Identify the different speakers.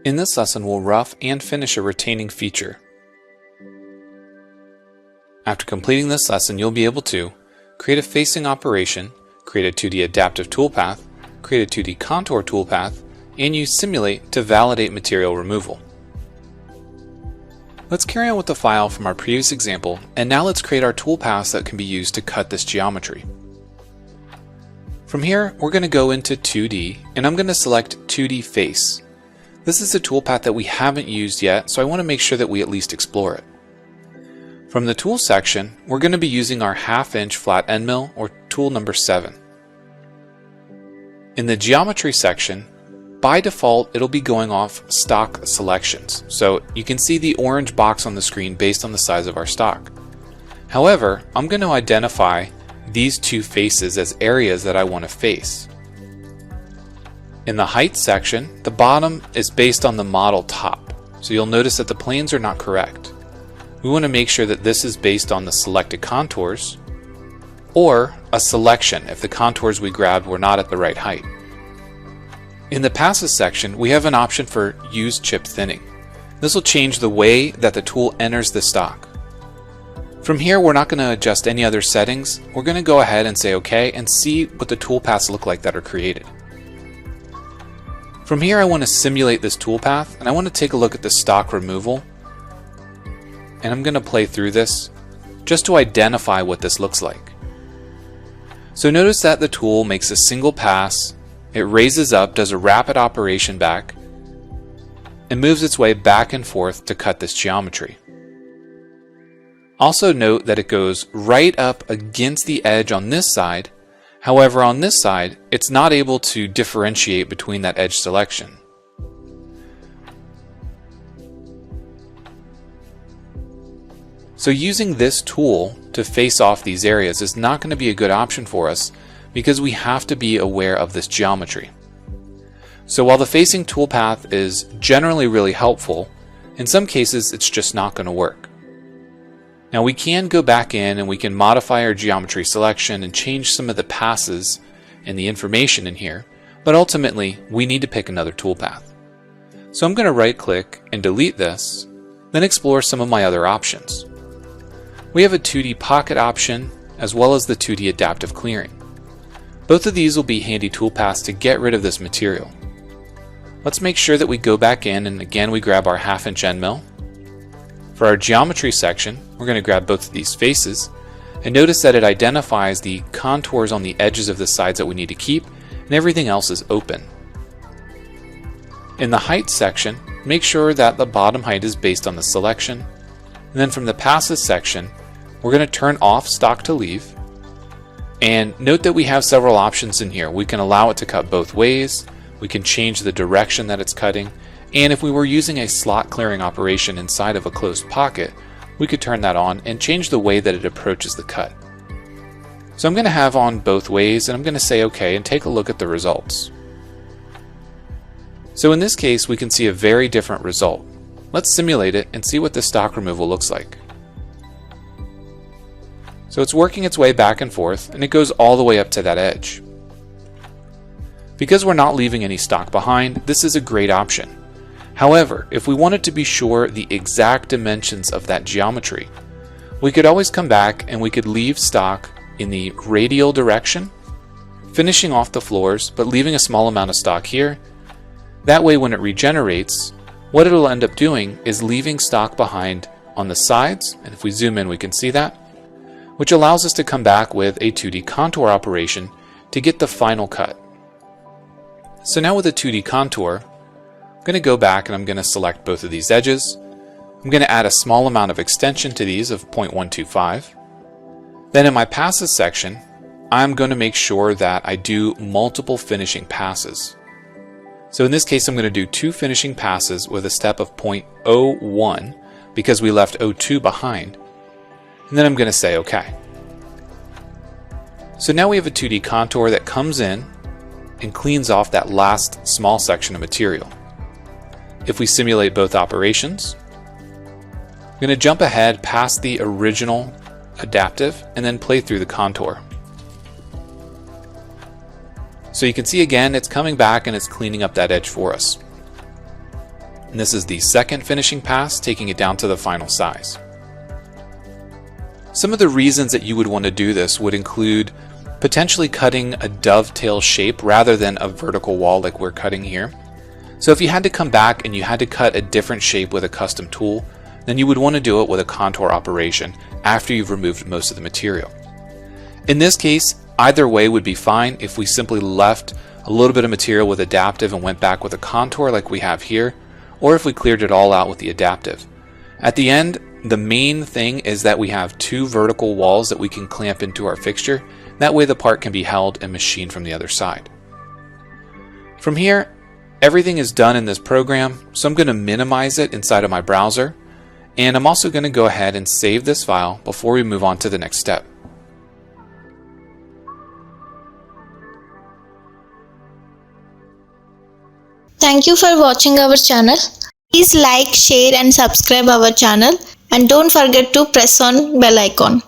Speaker 1: In this lesson, we'll rough and finish a retaining feature. After completing this lesson, you'll be able to create a facing operation, create a 2D adaptive toolpath, create a 2D contour toolpath, and use Simulate to validate material removal. Let's carry on with the file from our previous example, and now let's create our toolpaths that can be used to cut this geometry. From here, we're going to go into 2D, and I'm going to select 2D Face. This is a toolpath that we haven't used yet, so I want to make sure that we at least explore it. From the Tools section, we're going to be using our 1/2" flat end mill, or tool number 7. In the Geometry section, by default, it'll be going off stock selections, so you can see the orange box on the screen based on the size of our stock. However, I'm going to identify these two faces as areas that I want to face. In the Height section, the bottom is based on the model top, so you'll notice that the planes are not correct. We want to make sure that this is based on the selected contours, or a selection if the contours we grabbed were not at the right height. In the Passes section, we have an option for Use Chip Thinning. This will change the way that the tool enters the stock. From here, we're not going to adjust any other settings. We're going to go ahead and say OK and see what the toolpaths look like that are created. From here, I want to simulate this toolpath, and I want to take a look at the stock removal. And I'm going to play through this just to identify what this looks like. So notice that the tool makes a single pass, it raises up, does a rapid operation back, and moves its way back and forth to cut this geometry. Also note that it goes right up against the edge on this side. However, on this side, it's not able to differentiate between that edge selection. So using this tool to face off these areas is not going to be a good option for us because we have to be aware of this geometry. So while the facing toolpath is generally really helpful, in some cases it's just not going to work. Now we can go back in and we can modify our geometry selection and change some of the passes and the information in here, but ultimately we need to pick another toolpath. So I'm going to right click and delete this, then explore some of my other options. We have a 2D pocket option as well as the 2D adaptive clearing. Both of these will be handy toolpaths to get rid of this material. Let's make sure that we go back in and again we grab our 1/2" end mill. For our geometry section, we're going to grab both of these faces, and notice that it identifies the contours on the edges of the sides that we need to keep, and everything else is open. In the height section, make sure that the bottom height is based on the selection, and then from the passes section, we're going to turn off stock to leave, and note that we have several options in here. We can allow it to cut both ways, we can change the direction that it's cutting, and if we were using a slot clearing operation inside of a closed pocket, we could turn that on and change the way that it approaches the cut. So I'm going to have on both ways, and I'm going to say OK and take a look at the results. So in this case, we can see a very different result. Let's simulate it and see what the stock removal looks like. So it's working its way back and forth, and it goes all the way up to that edge. Because we're not leaving any stock behind, this is a great option. However, if we wanted to be sure the exact dimensions of that geometry, we could always come back and we could leave stock in the radial direction, finishing off the floors but leaving a small amount of stock here. That way when it regenerates, what it'll end up doing is leaving stock behind on the sides, and if we zoom in we can see that, which allows us to come back with a 2D contour operation to get the final cut. So now with a 2D contour, I'm going to go back and I'm going to select both of these edges. I'm going to add a small amount of extension to these of 0.125. Then in my passes section, I'm going to make sure that I do multiple finishing passes. So in this case, I'm going to do 2 finishing passes with a step of 0.01 because we left 0.2 behind. And then I'm going to say OK. So now we have a 2D contour that comes in and cleans off that last small section of material. If we simulate both operations, I'm going to jump ahead past the original adaptive and then play through the contour. So you can see again it's coming back and it's cleaning up that edge for us. and this is the second finishing pass, taking it down to the final size. Some of the reasons that you would want to do this would include potentially cutting a dovetail shape rather than a vertical wall like we're cutting here. So if you had to come back and you had to cut a different shape with a custom tool, then you would want to do it with a contour operation after you've removed most of the material. In this case, either way would be fine if we simply left a little bit of material with adaptive and went back with a contour like we have here, or if we cleared it all out with the adaptive. At the end, the main thing is that we have two vertical walls that we can clamp into our fixture. That way the part can be held and machined from the other side. From here, everything is done in this program, so I'm going to minimize it inside of my browser, and I'm also going to go ahead and save this file before we move on to the next step.
Speaker 2: Thank you for watching our channel. Please like, share and subscribe our channel, and don't forget to press on bell icon.